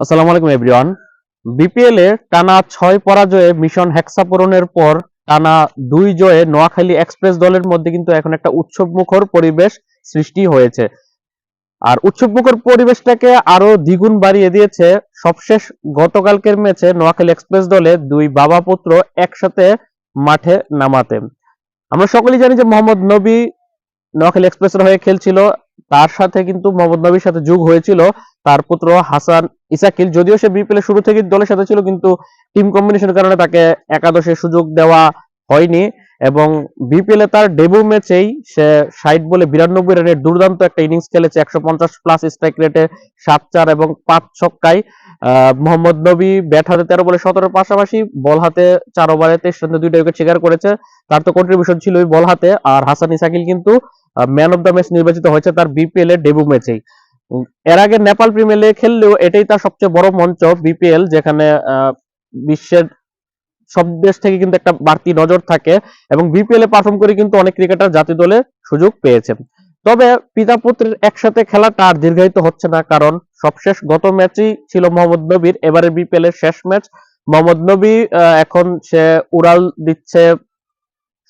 আসসালামু আলাইকুম everyone. BPL এ টানা 6 পরাজয়ে মিশন হেক্সা পূরণের পর টানা 2 জয়ে নোয়াখালী এক্সপ্রেস দলের মধ্যে কিন্তু এখন একটা উৎসবমুখর পরিবেশ সৃষ্টি হয়েছে। আর উৎসবমুখর পরিবেশটাকে আরো দ্বিগুণ বাড়িয়ে দিয়েছে সবশেষ গতকালকের ম্যাচে নোয়াখালী এক্সপ্রেস দলে দুই বাবা পুত্র একসাথে মাঠে নামাতে। আমরা সকলেই জানি যে মোহাম্মদ নবী নোয়াখালী এক্সপ্রেসের হয়ে খেলছিল, তার সাথে কিন্তু মোহাম্মদ নবীর সাথে যোগ হয়েছিল তার পুত্র হাসান ইসাকিল। যদিও সে বিপিএল শুরু থেকে দলের সাথে ছিল, কিন্তু টিম কম্বিনেশনের কারণে তাকে একাদশে সুযোগ দেওয়া হয়নি এবং বিপিএল এ তার ডেবিউ ম্যাচেই সে 60 বলে 92 রানের দুর্দান্ত একটা ইনিংস খেলেছে। 150 প্লাস স্ট্রাইক রেটে 7-4 এবং 5 ছক্কায় মোহাম্মদ নবী ব্যাট হাতে 13 বলে 17 পাশাপাশি বল হাতে 4 ওভারে 23 রানে 2টা উইকেট শিকার করেছে। তার তো কন্ট্রিবিউশন ছিল ওই বল হাতে। আর হাসান ইসাকিল কিন্তু ম্যান অফ দ্য ম্যাচ নির্বাচিত হয়েছে তার বিপিএল এর ডেবিউ ম্যাচেই। এর আগে নেপাল প্রিমিয়ার লিগে খেললেও এটাই তার সবচেয়ে বড় মঞ্চ বিপিএল, যেখানে বিশ্বের সব দেশ থেকে কিন্তু একটা বাড়তি নজর থাকে এবং বিপিএল এ পারফর্ম করে কিন্তু অনেক ক্রিকেটার জাতীয় দলে সুযোগ পেয়েছে। তবে পিতা পুত্রের একসাথে খেলাটা আর দীর্ঘায়িত হচ্ছে না, কারণ সবশেষ গত ম্যাচই ছিল মোহাম্মদ নবীর এবারে বিপিএল এর শেষ ম্যাচ। মোহাম্মদ নবী এখন সে উড়াল দিচ্ছে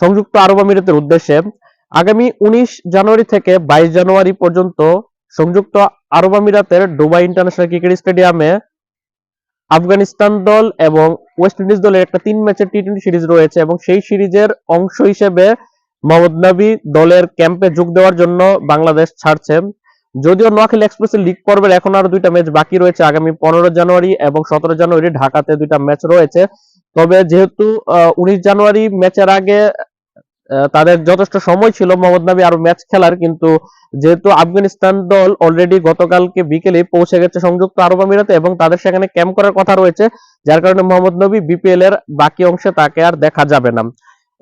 সংযুক্ত আরব আমিরাতের উদ্দেশ্যে। আগামী 19 জানুয়ারি থেকে 22 জানুয়ারি পর্যন্ত সংযুক্ত আরব আমিরাতের দুবাই ইন্টারন্যাশনাল ক্রিকেট স্টেডিয়ামে আফগানিস্তান দল এবং ওয়েস্ট ইন্ডিজ দলের একটা 3 ম্যাচের টি-20 সিরিজ রয়েছে এবং সেই সিরিজের অংশ হিসেবে মোহাম্মদ নবী দলের ক্যাম্পে যোগ দেওয়ার জন্য বাংলাদেশ ছাড়ছে। যদিও নোয়াখালী এক্সপ্রেসের লিগ পর্বের এখন আরো 2টা ম্যাচ বাকি রয়েছে, আগামী 15 জানুয়ারি এবং 17 জানুয়ারি ঢাকাতে 2টা ম্যাচ রয়েছে। তবে যেহেতু 19 জানুয়ারি ম্যাচের আগে তাদের যথেষ্ট সময় ছিল মোহাম্মদ নবী আরো ম্যাচ খেলার, কিন্তু যেহেতু আফগানিস্তান দল অলরেডি গতকালকে বিকেলে পৌঁছে গেছে সংযুক্ত আরব আমিরাতে এবং তাদের সেখানে ক্যাম্প করার কথা রয়েছে, যার কারণে মোহাম্মদ নবী বিপিএল এর বাকি অংশে তাকে আর দেখা যাবে না।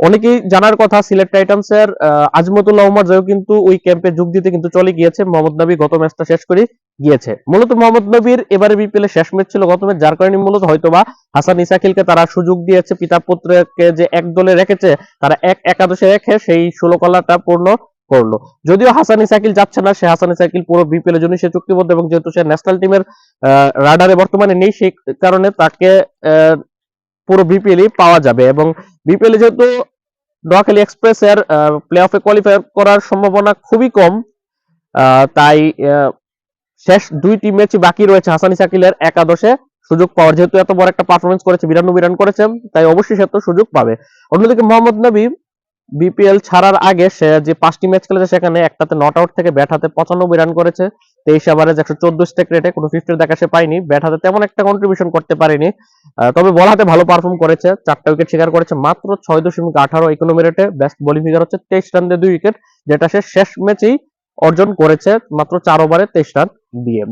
অনেকেই জানার কথা, সিলেট টাইটান্স এর আজমতুল্লাহ উমর জয় কিন্তু ওই ক্যাম্পে যোগ দিতে কিন্তু চলে গিয়েছে। মোহাম্মদ নবী গত ম্যাচটা শেষ করে গিয়েছে। মূলত মোহাম্মদ নবীর এবারে বিপিএল এর শেষ ম্যাচ ছিল গত ম্যাচ, যার কারণে মূলত হয়তোবা হাসান ইসাকিলকে তারা সুযোগ দিয়েছে, পিতা পুত্রকে যে এক দলে রেখেছে তারা এক একাদশে রেখে সেই 16 কলাটা পূর্ণ করলো। যদিও হাসান ইসাকিল যাচ্ছে না, সে হাসান ইসাকিল পুরো বিপিএল এর জন্য সে চুক্তিবদ্ধ এবং যেহেতু সে ন্যাশনাল টিমের রাডারে বর্তমানে নেই, সেই কারণে তাকে পুরো বিপিএল পাওয়া যাবে এবং বিপিএল যেহেতু নোয়াখালী এক্সপ্রেস এর প্লে অফে কোয়ালিফাই করার সম্ভাবনা খুবই কম, তাই শেষ 2টি ম্যাচ বাকি রয়েছে হাসান ইসাকিলের একাদশে সুযোগ পাওয়ার। যেহেতু এত বড় একটা পারফরমেন্স করেছে, 92 রান করেছে, তাই অবশ্যই সে তো সুযোগ পাবে। অন্যদিকে মোহাম্মদ নবী বিপিএল ছাড়ার আগে সে যে 5টি ম্যাচ খেলেছে সেখানে একটাতে নট আউট থেকে ব্যাট হাতে 95 রান করেছে, 23 ওভারে 114 স্ট্রাইক রেটে, কোনো 50 দেখা সে পায়নি। ব্যাট হাতে তেমন একটা কন্ট্রিবিউশন করতে পারেনি, তবে বল হাতে ভালো পারফর্ম করেছে, 4টা উইকেট শিকার করেছে মাত্র 6.18 ইকোনমি রেটে। বেস্ট বোলিং ফিগার হচ্ছে 23 রান দিয়ে 2 উইকেট, যেটা সে শেষ ম্যাচেই অর্জন করেছে মাত্র 4 ওভারে 23 রান দিয়ে।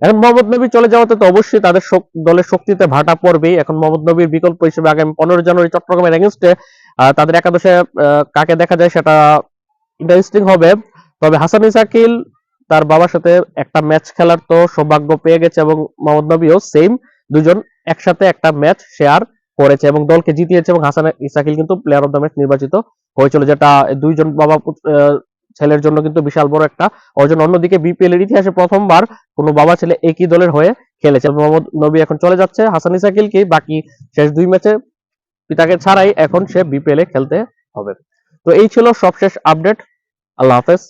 এখন মোহাম্মদ নবী চলে যাওয়াতে তো অবশ্যই তাদের দলের শক্তিতে ভাটা পড়বেই। এখন মোহাম্মদ নবীর বিকল্প হিসেবে আগামী 15 জানুয়ারি চট্টগ্রামের এগেইনস্টে তাদের একাদশে কাকে দেখা যায় সেটা ইন্টারেস্টিং হবে। তবে হাসান ইসাকিল তার বাবার সাথে একটা ম্যাচ খেলার তো সৌভাগ্য পেয়ে গেছে এবং মোহাম্মদ নবীও সেম, দুজন একসাথে একটা ম্যাচ শেয়ার করেছে এবং দলকে জিতিয়েছে এবং হাসান ইসাকিল কিন্তু প্লেয়ার অফ দ্য ম্যাচ নির্বাচিত হয়েছিল, যেটা দুইজন বাবা ছেলের জন্য কিন্তু বিশাল বড় একটা অর্জন। অন্যদিকে বিপিএল এর ইতিহাসে প্রথমবার কোনো বাবা ছেলে একই দলের হয়ে খেলেছে। মোহাম্মদ নবী এখন চলে যাচ্ছে, হাসান ইসাকিলকে বাকি শেষ 2 ম্যাচে পিতাকে ছাড়াই এখন সে বিপিএল এ খেলতে হবে। তো এই ছিল সবশেষ আপডেট। আল্লাহ হাফেজ।